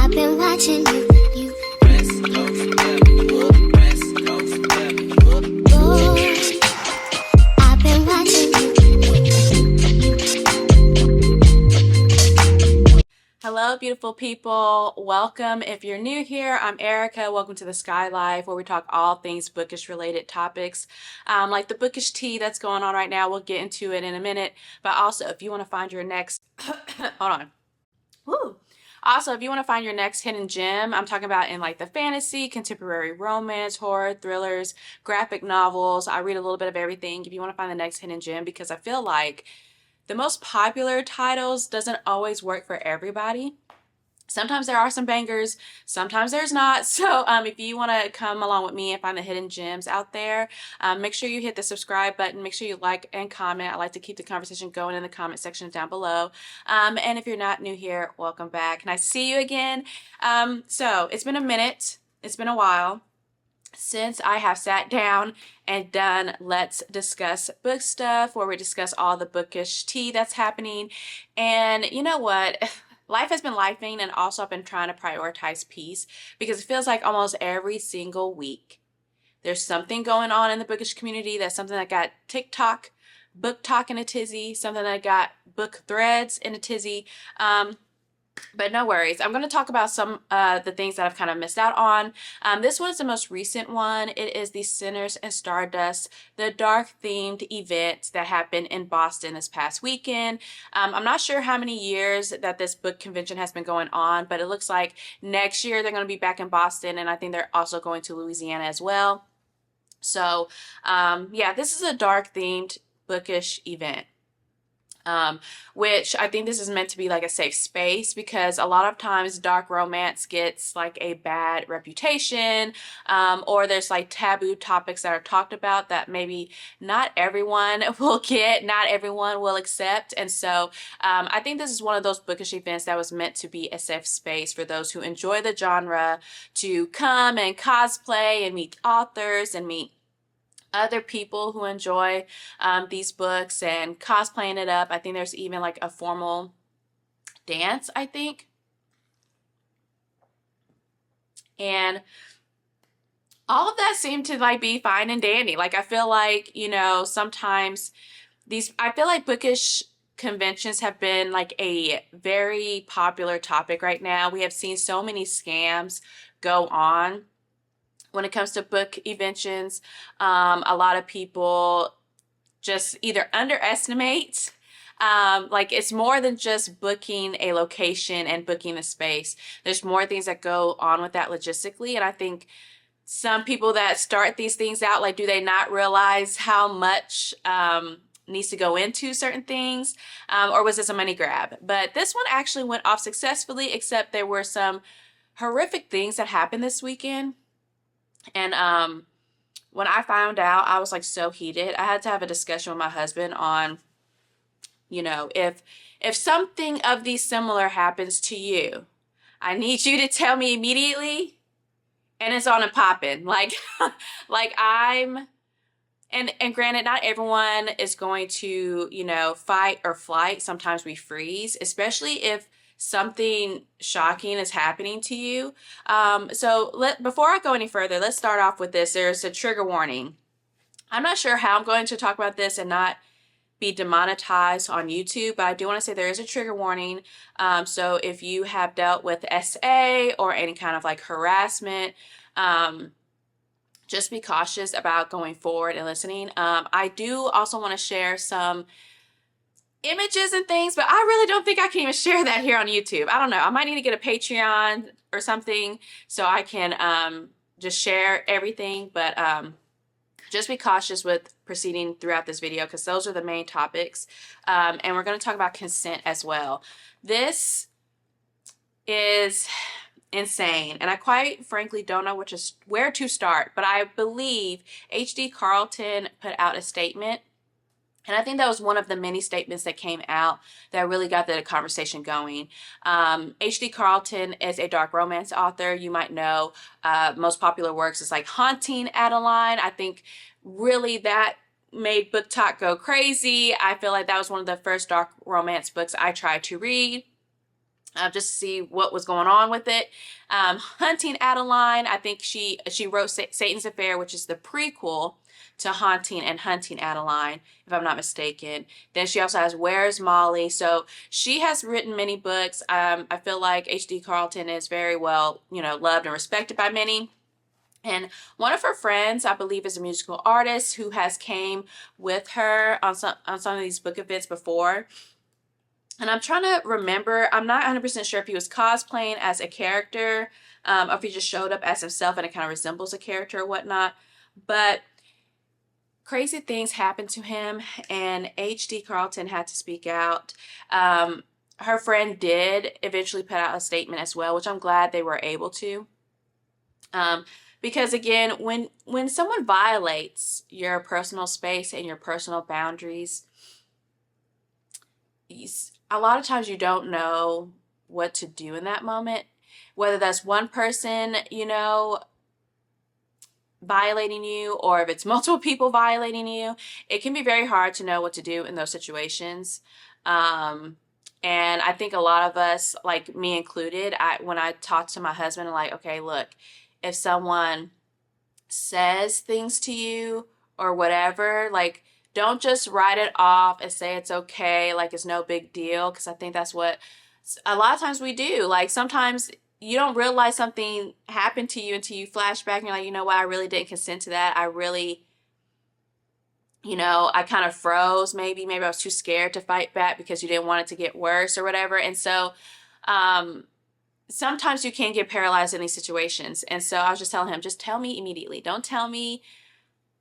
I've been watching you West Coast, West Coast, I've been watching you. Hello, beautiful people. Welcome. If you're new here, I'm Erica. Welcome to the Sky Life, where we talk all things bookish related topics, like the bookish tea that's going on right now. We'll get into it in a minute. But also, if you want to find your next, hold on. Woo. Also, if you want to find your next hidden gem, I'm talking about in like the fantasy, contemporary romance, horror, thrillers, graphic novels. I read a little bit of everything. If you want to find the next hidden gem, because I feel like the most popular titles doesn't always work for everybody. Sometimes there are some bangers, sometimes there's not. So if you want to come along with me and find the hidden gems out there, make sure you hit the subscribe button. Make sure you like and comment. I like to keep the conversation going in the comment section down below. And if you're not new here, welcome back. Nice to see you again. So it's been a minute. It's been a while since I have sat down and done Let's Discuss Book Stuff, where we discuss all the bookish tea that's happening. And you know what? Life has been lifing, and also I've been trying to prioritize peace, because it feels like almost every single week there's something going on in the bookish community. That's something that got TikTok, book talk in a tizzy, something that got book threads in a tizzy. But no worries. I'm going to talk about some the things that I've kind of missed out on. This one's the most recent one. It is the Sinners and Stardust, the dark themed event that happened in Boston this past weekend. I'm not sure how many years that this book convention has been going on, but it looks like next year they're going to be back in Boston, and I think they're also going to Louisiana as well. So yeah, this is a dark themed bookish event. Which I think this is meant to be like a safe space, because a lot of times dark romance gets like a bad reputation, or there's like taboo topics that are talked about that maybe not everyone will get, not everyone will accept. And so I think this is one of those bookish events that was meant to be a safe space for those who enjoy the genre to come and cosplay and meet authors and meet other people who enjoy these books and cosplaying it up. I think there's even like a formal dance, I think. And all of that seemed to like be fine and dandy. Like I feel like, you know, sometimes I feel like bookish conventions have been like a very popular topic right now. We have seen so many scams go on when it comes to book conventions. A lot of people just either underestimate, like it's more than just booking a location and booking a space. There's more things that go on with that logistically. And I think some people that start these things out, like, do they not realize how much needs to go into certain things? Or was this a money grab? But this one actually went off successfully, except there were some horrific things that happened this weekend. And when I found out, I was like so heated. I had to have a discussion with my husband on, you know, if something of these similar happens to you, I need you to tell me immediately, and it's on and popping. Like like and granted, not everyone is going to, you know, fight or flight. Sometimes we freeze, especially if something shocking is happening to you. Before I go any further, let's start off with this. There's a trigger warning. I'm not sure how I'm going to talk about this and not be demonetized on YouTube, but I do want to say there is a trigger warning. So if you have dealt with SA or any kind of like harassment, just be cautious about going forward and listening. I do also want to share some images and things, but I really don't think I can even share that here on YouTube. I don't know. I might need to get a Patreon or something so I can just share everything. But just be cautious with proceeding throughout this video, because those are the main topics. And we're going to talk about consent as well. This is insane, and I quite frankly don't know where to start. But I believe H.D. Carlton put out a statement, and I think that was one of the many statements that came out that really got the conversation going. H.D. Carlton is a dark romance author. You might know most popular works is like Haunting Adeline. I think really that made book talk go crazy. I feel like that was one of the first dark romance books I tried to read. just to see what was going on with it. Hunting Adeline, I think she wrote Satan's Affair, which is the prequel to Haunting and Hunting Adeline, if I'm not mistaken. Then she also has Where's Molly? So she has written many books. I feel like H.D. Carlton is very well, loved and respected by many. And one of her friends, I believe, is a musical artist who has came with her on some of these book events before. And I'm trying to remember, I'm not 100% sure if he was cosplaying as a character, or if he just showed up as himself and it kind of resembles a character or whatnot. But crazy things happened to him, and H.D. Carlton had to speak out. Her friend did eventually put out a statement as well, which I'm glad they were able to. Because again, when someone violates your personal space and your personal boundaries, a lot of times you don't know what to do in that moment, whether that's one person, violating you, or if it's multiple people violating you. It can be very hard to know what to do in those situations. And I think a lot of us, like me included, when I talk to my husband, I'm like, okay, look, if someone says things to you or whatever, like, don't just write it off and say it's okay, like it's no big deal, because I think that's what a lot of times we do. Like, sometimes you don't realize something happened to you until you flash back and you're like, you know what, I really didn't consent to that. I really, I kind of froze. Maybe I was too scared to fight back because you didn't want it to get worse or whatever. And so sometimes you can get paralyzed in these situations. And so I was just telling him, just tell me immediately. Don't tell me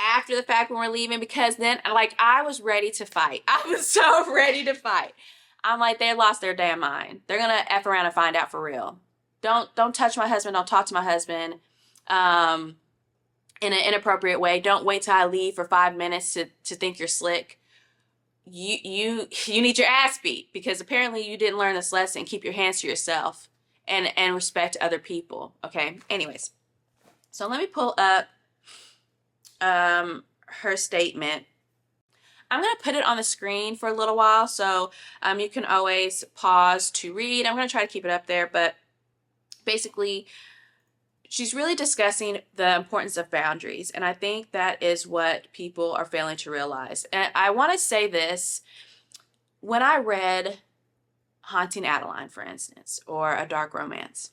after the fact when we're leaving, because then, like, I was ready to fight. I was so ready to fight. I'm like, they lost their damn mind. They're going to F around and find out for real. Don't touch my husband. Don't talk to my husband in an inappropriate way. Don't wait till I leave for 5 minutes to think you're slick. You need your ass beat, because apparently you didn't learn this lesson. Keep your hands to yourself and respect other people. Okay. Anyways, so let me pull up her statement. I'm going to put it on the screen for a little while, so you can always pause to read. I'm going to try to keep it up there, but basically, she's really discussing the importance of boundaries, and I think that is what people are failing to realize. And I want to say this. When I read Haunting Adeline, for instance, or A Dark Romance,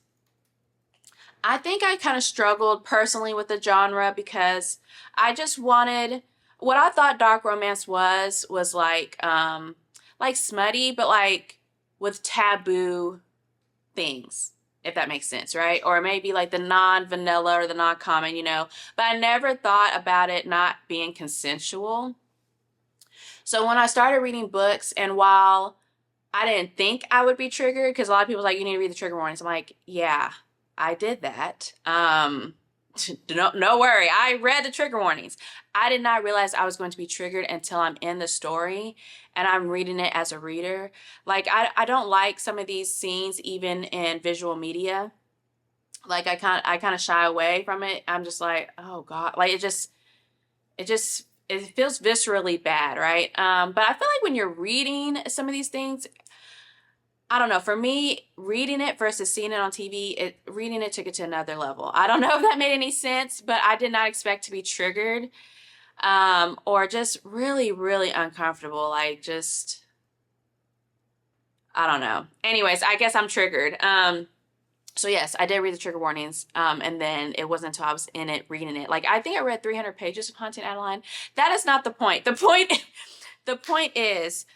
I think I kind of struggled personally with the genre, because I just wanted, what I thought dark romance was like smutty, but like with taboo things, if that makes sense, right? Or maybe like the non-vanilla or the non-common, but I never thought about it not being consensual. So when I started reading books, and while I didn't think I would be triggered, because a lot of people are like, you need to read the trigger warnings. I'm like, yeah, I did that. No worry. I read the trigger warnings. I did not realize I was going to be triggered until I'm in the story and I'm reading it as a reader. Like, I don't like some of these scenes, even in visual media. Like, I kind of shy away from it. I'm just like, oh God, like it feels viscerally bad, right? But I feel like when you're reading some of these things, I don't know. For me, reading it versus seeing it on TV, reading it took it to another level. I don't know if that made any sense, but I did not expect to be triggered, or just really, really uncomfortable. Like, just, I don't know. Anyways, I guess I'm triggered. So yes, I did read the trigger warnings, and then it wasn't until I was in it reading it. Like, I think I read 300 pages of Haunting Adeline. That is not the point. The point is,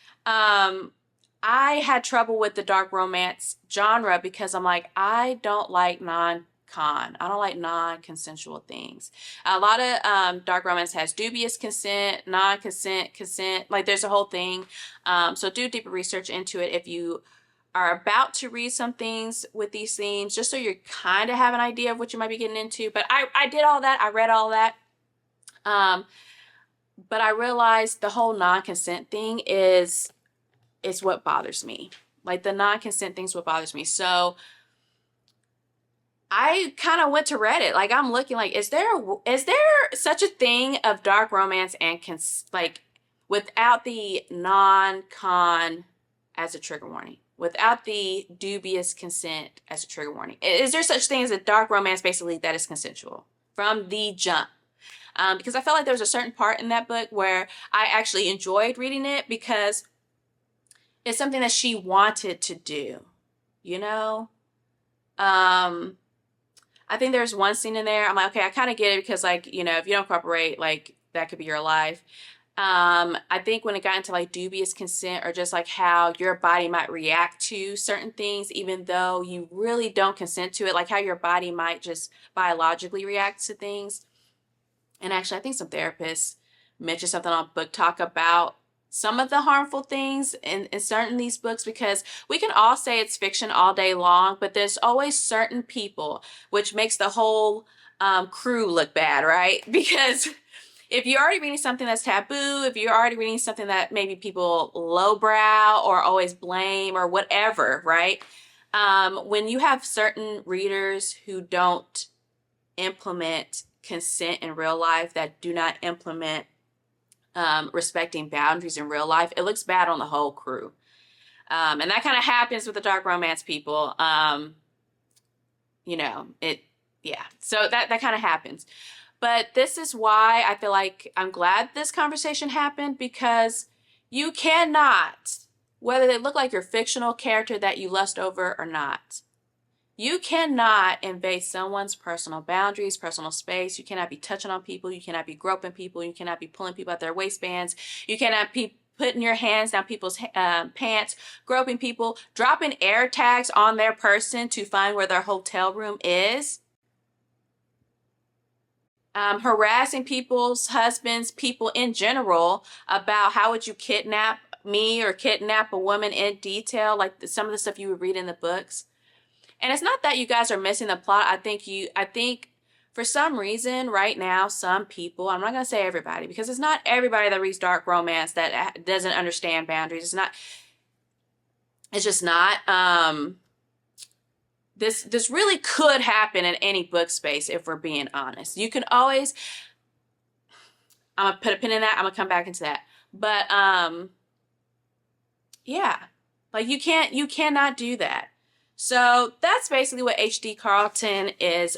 I had trouble with the dark romance genre, because I'm like, I don't like I don't like non-consensual things. A lot of dark romance has dubious consent, non-consent, consent. Like, there's a whole thing. So do deeper research into it if you are about to read some things with these themes, just so you kind of have an idea of what you might be getting into. But I did all that. I read all that. But I realized the whole non-consent thing is what bothers me. Like, the non-consent thing's what bothers me. So I kind of went to Reddit. Like, I'm looking, like, is there such a thing of dark romance and like without the non-con as a trigger warning? without the dubious consent as a trigger warning. Is there such thing as a dark romance basically that is consensual from the jump? Because I felt like there was a certain part in that book where I actually enjoyed reading it because it's something that she wanted to do, you know? I think there's one scene in there, I'm like, okay, I kind of get it because, like, you know, if you don't cooperate, like, that could be your life. I think when it got into like dubious consent or just like how your body might react to certain things, even though you really don't consent to it, like how your body might just biologically react to things. And actually, I think some therapists mentioned something on Book Talk about some of the harmful things in certain these books, because we can all say it's fiction all day long, but there's always certain people, which makes the whole crew look bad, right? Because if you're already reading something that's taboo, if you're already reading something that maybe people lowbrow or always blame or whatever, right? When you have certain readers who don't implement consent in real life, that do not implement respecting boundaries in real life, it looks bad on the whole crew. And that kind of happens with the dark romance people. Yeah. So that kind of happens. But this is why I feel like I'm glad this conversation happened, because you cannot, whether they look like your fictional character that you lust over or not, you cannot invade someone's personal boundaries, personal space. You cannot be touching on people. You cannot be groping people. You cannot be pulling people out their waistbands. You cannot be putting your hands down people's pants, groping people, dropping air tags on their person to find where their hotel room is. Harassing people's husbands, people in general, about how would you kidnap me or kidnap a woman in detail, like some of the stuff you would read in the books. And it's not that you guys are missing the plot. I think for some reason right now, some people, I'm not going to say everybody, because it's not everybody that reads dark romance that doesn't understand boundaries. It's just not. This really could happen in any book space if we're being honest. You can always, I'm gonna put a pin in that. I'm gonna come back into that. But yeah, like you cannot do that. So that's basically what H.D. Carlton is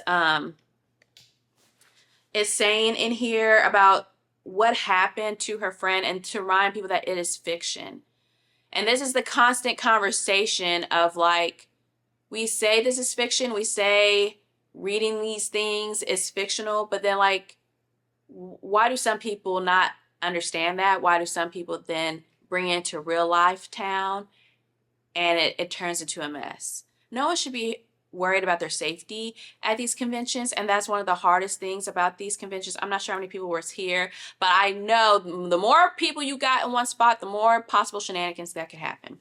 saying in here about what happened to her friend, and to remind people that it is fiction. And this is the constant conversation of like, we say this is fiction, we say reading these things is fictional, but then like, why do some people not understand that? Why do some people then bring it into real life town and it turns into a mess? No one should be worried about their safety at these conventions, and that's one of the hardest things about these conventions. I'm not sure how many people were here, but I know the more people you got in one spot, the more possible shenanigans that could happen.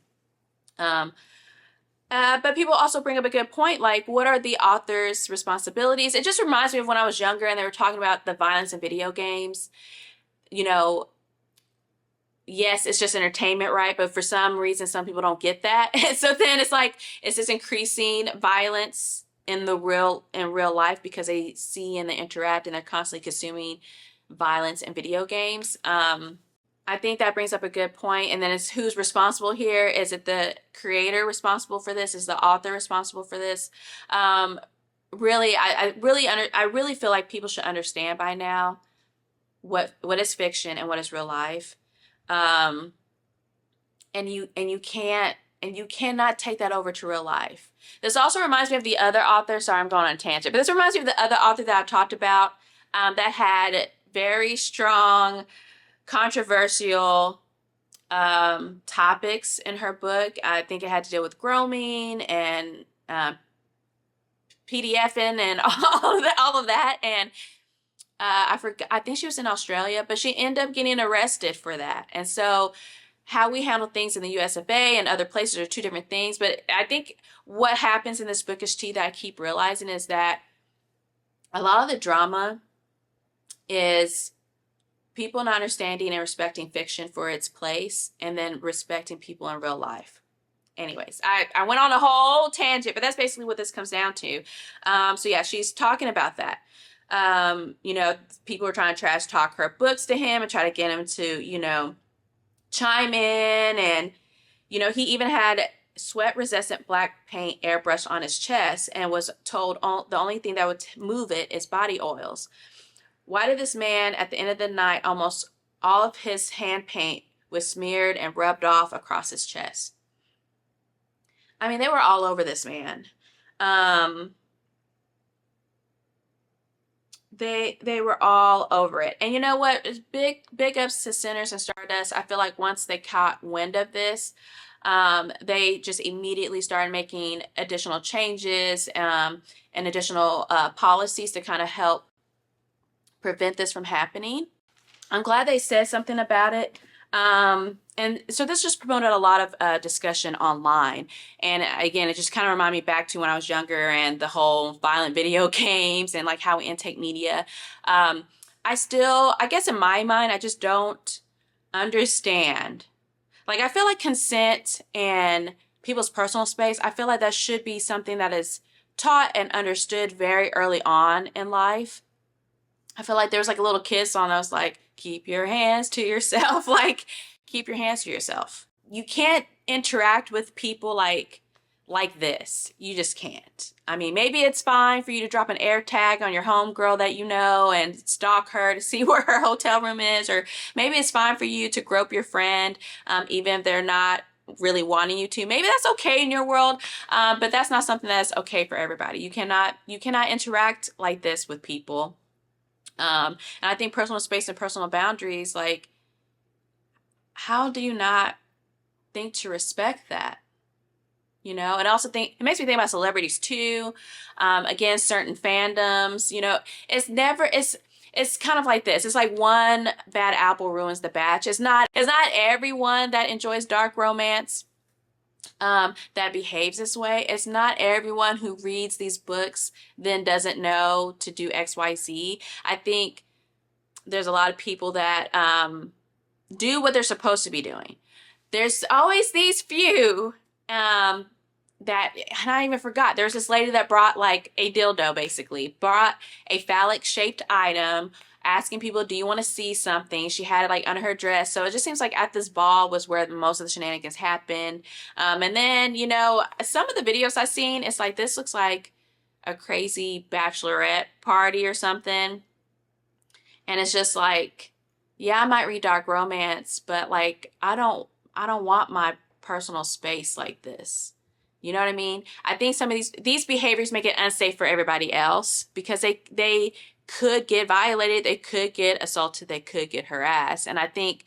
But people also bring up a good point, like, what are the author's responsibilities? It just reminds me of when I was younger and they were talking about the violence in video games. You know, yes, it's just entertainment, right? But for some reason, some people don't get that. And so then it's like, it's this increasing violence in real life because they see and they interact and they're constantly consuming violence in video games. I think that brings up a good point. And then it's who's responsible here? Is it the creator responsible for this? Is the author responsible for this? Really, I really feel like people should understand by now what is fiction and what is real life. And you cannot take that over to real life. This also reminds me of the other author. Sorry, I'm going on a tangent, but this reminds me of the other author that I've talked about, that had very strong, controversial topics in her book. I think it had to deal with grooming and PDFing and all of that. And I forgot, I think she was in Australia, but she ended up getting arrested for that. And so how we handle things in the US of A and other places are two different things. But I think what happens in this bookish tea that I keep realizing is that a lot of the drama is people not understanding and respecting fiction for its place, and then respecting people in real life. Anyways, I went on a whole tangent, but that's basically what this comes down to. So yeah, she's talking about that. People are trying to trash talk her books to him and try to get him to, chime in. And, he even had sweat resistant black paint airbrushed on his chest and was told the only thing that would move it is body oils. Why did this man, at the end of the night, almost all of his hand paint was smeared and rubbed off across his chest? I mean, they were all over this man. They were all over it. And you know what? It's big ups to Sinners and Stardust. I feel like once they caught wind of this, they just immediately started making additional changes and additional policies to kind of help prevent this from happening. I'm glad they said something about it. And so this just promoted a lot of discussion online. And again, it just kind of reminded me back to when I was younger and the whole violent video games and like how we intake media. I guess in my mind, I just don't understand. Like, I feel like consent and people's personal space, I feel like that should be something that is taught and understood very early on in life. I feel like there was like a little kid song that was like, keep your hands to yourself. Like, keep your hands to yourself. You can't interact with people like this. You just can't. I mean, maybe it's fine for you to drop an air tag on your homegirl that you know and stalk her to see where her hotel room is, or maybe it's fine for you to grope your friend, even if they're not really wanting you to. Maybe that's okay in your world, but that's not something that's okay for everybody. You cannot interact like this with people. And I think personal space and personal boundaries, like, how do you not think to respect that? You know, and I also think it makes me think about celebrities too. Again, certain fandoms, you know, it's kind of like this. It's like one bad apple ruins the batch. It's not everyone that enjoys dark romance that behaves this way. It's not everyone who reads these books then doesn't know to do XYZ. I think there's a lot of people that do what they're supposed to be doing. There's always these few that, and I even forgot, there's this lady that brought like a dildo, basically brought a phallic shaped item, asking people, do you want to see something? She had it like under her dress. So it just seems like at this ball was where most of the shenanigans happened. And then, you know, some of the videos I've seen, it's like, this looks like a crazy bachelorette party or something. And it's just like, yeah, I might read dark romance, but like, I don't want my personal space like this. You know what I mean? I think some of these behaviors make it unsafe for everybody else because they could get violated, they could get assaulted, they could get harassed. And I think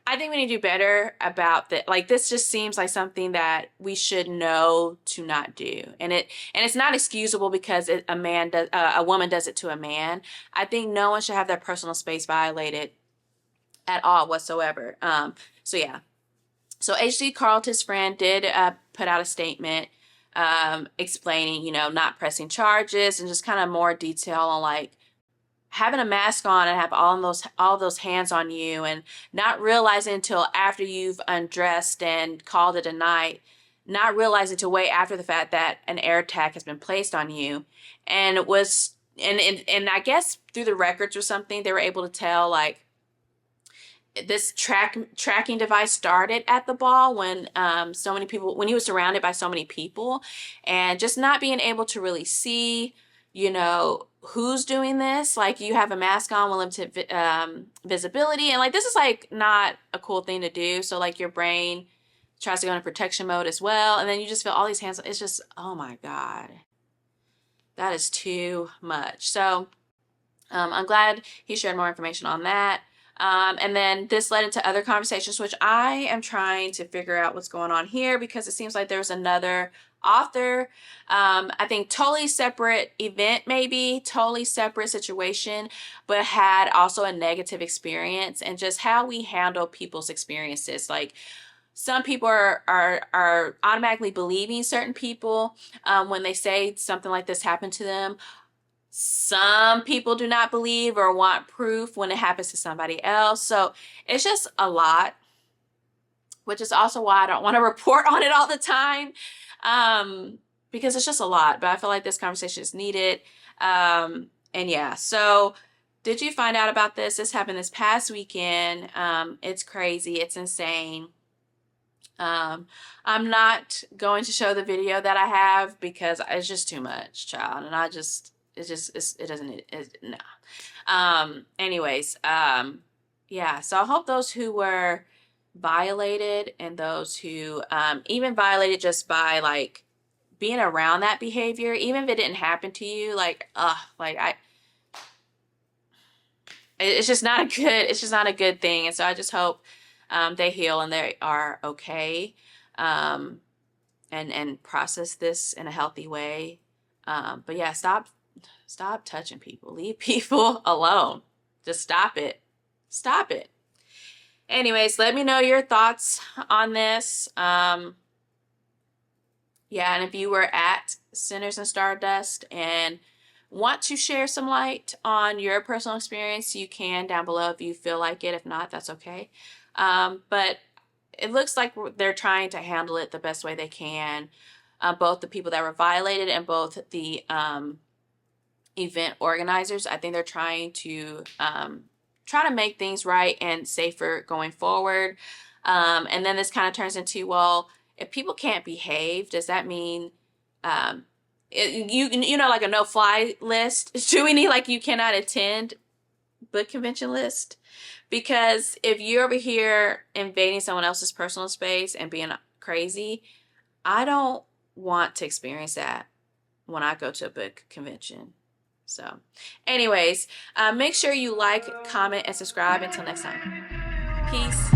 we need to do better about that. Like, this just seems like something that we should know to not do. And it's not excusable because a woman does it to a man. I think no one should have their personal space violated at all whatsoever. So yeah. So H.D. Carlton's friend did put out a statement explaining, you know, not pressing charges and just kind of more detail on like having a mask on and have all those hands on you and not realizing until after you've undressed and called it a night, not realizing until way after the fact that an air tag has been placed on you. And it was, and I guess through the records or something, they were able to tell like, this tracking device started at the ball when so many people, when he was surrounded by so many people, and just not being able to really see, you know, who's doing this. Like, you have a mask on with limited visibility, and like, this is like not a cool thing to do. So like, your brain tries to go into protection mode as well, and then you just feel all these hands. It's just, oh my God, that is too much. So I'm glad he shared more information on that. And then this led into other conversations, which I am trying to figure out what's going on here because it seems like there's another author. I think totally separate event, maybe totally separate situation, but had also a negative experience, and just how we handle people's experiences. Like, some people are automatically believing certain people when they say something like this happened to them. Some people do not believe or want proof when it happens to somebody else. So it's just a lot, which is also why I don't want to report on it all the time, because it's just a lot. But I feel like this conversation is needed. And yeah, so Did you find out about this? This happened this past weekend. It's crazy. It's insane. I'm not going to show the video that I have because it's just too much, child. And it doesn't, no. Anyways, yeah, so I hope those who were violated and those who, even violated just by like being around that behavior, even if it didn't happen to you, it's just not a good thing. And so I just hope, they heal and they are okay, and process this in a healthy way. But yeah, stop touching people. Leave people alone. Just stop it. Stop it. Anyways, let me know your thoughts on this. Yeah, and if you were at Sinners and Stardust and want to share some light on your personal experience, you can down below if you feel like it. If not, that's okay. But it looks like they're trying to handle it the best way they can. Both the people that were violated and both the event organizers. I think they're trying to make things right and safer going forward. And then this kind of turns into, well, if people can't behave, does that mean you know, like a no-fly list? Do we need like you cannot attend book convention list? Because if you're over here invading someone else's personal space and being crazy, I don't want to experience that when I go to a book convention. So anyways, make sure you like, comment, and subscribe. Until next time. Peace.